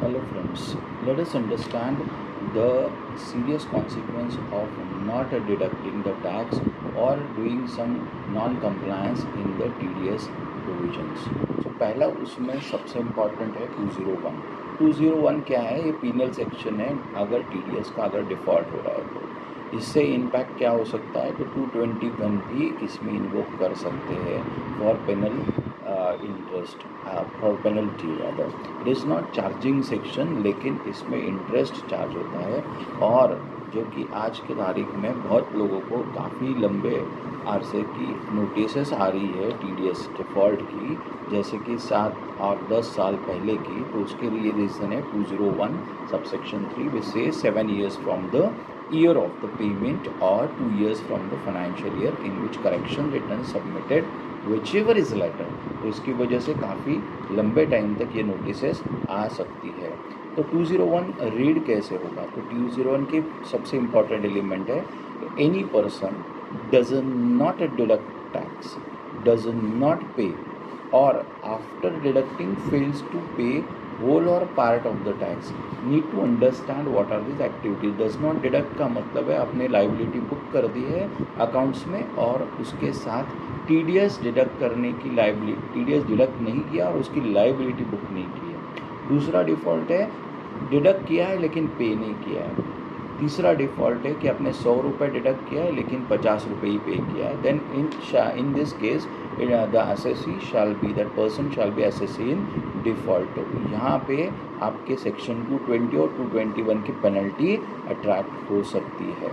Hello friends, let us understand the serious consequence of not deducting the tax or doing some non-compliance in the TDS provisions. So पहला उसमें सबसे important है 201. 201 क्या है? ये penal section है अगर TDS का अगर डिफ़ॉल्ट हो रहा है तो इससे इम्पैक्ट क्या हो सकता है? तो 221 भी इसमें इन्वोक कर सकते हैं for penal interest for penalty rather. It is not charging section, लेकिन इसमें इंटरेस्ट चार्ज होता है और जो कि आज के तारीख में बहुत लोगों को काफ़ी लंबे अरसे की नोटिस आ रही है TDS डिफ़ॉल्ट की, जैसे कि 7 और 10 साल पहले की. तो उसके लिए रीज़न है 201 सबसेक्शन 3 विच से 7 years from the year of the payment or 2 years from the financial year in which correction return submitted whichever is later. तो इसकी वजह से काफ़ी लंबे टाइम तक ये नोटिसेस आ सकती है. तो 201 रीड कैसे होगा? तो 201 की सबसे इम्पॉर्टेंट एलिमेंट है any person does not deduct tax, does not पे or after deducting fails to pay whole or part of the tax need to understand what are these activities. does not deduct का मतलब है आपने liability book कर दी है accounts में और उसके साथ TDS डिडक्ट करने की लाइबिलिटी, TDS डिडक्ट नहीं किया और उसकी लाइबिलिटी बुक नहीं की है. दूसरा डिफ़ॉल्ट है डिडक्ट किया है लेकिन पे नहीं किया है. तीसरा डिफ़ॉल्ट है कि आपने 100 रुपये डिडक्ट किया है लेकिन 50 रुपये ही पे किया है. Then in this case the assessee shall be, that person shall be assessee in default. यहाँ पे आपके सेक्शन 220 और 221 की पेनल्टी अट्रैक्ट हो सकती है.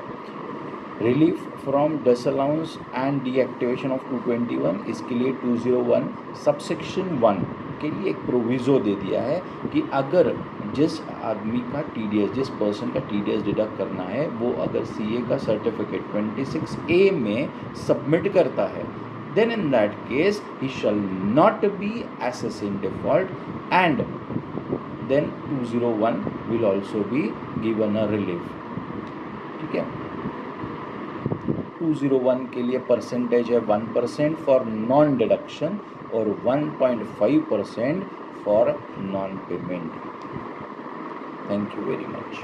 Relief from disallowance and deactivation of 221, इसके लिए 201 सबसेक्शन 1 के लिए एक प्रोविज़ो दे दिया है कि अगर जिस आदमी का TDS, जिस पर्सन का TDS डिडक्ट करना है, वो अगर CA का सर्टिफिकेट 26A में सबमिट करता है, then in that case he shall not be assessed in default and then 201 will also be given a relief. ठीक है. 201 के लिए परसेंटेज है 1% फॉर नॉन डिडक्शन और 1.5% for non payment. Thank you very much.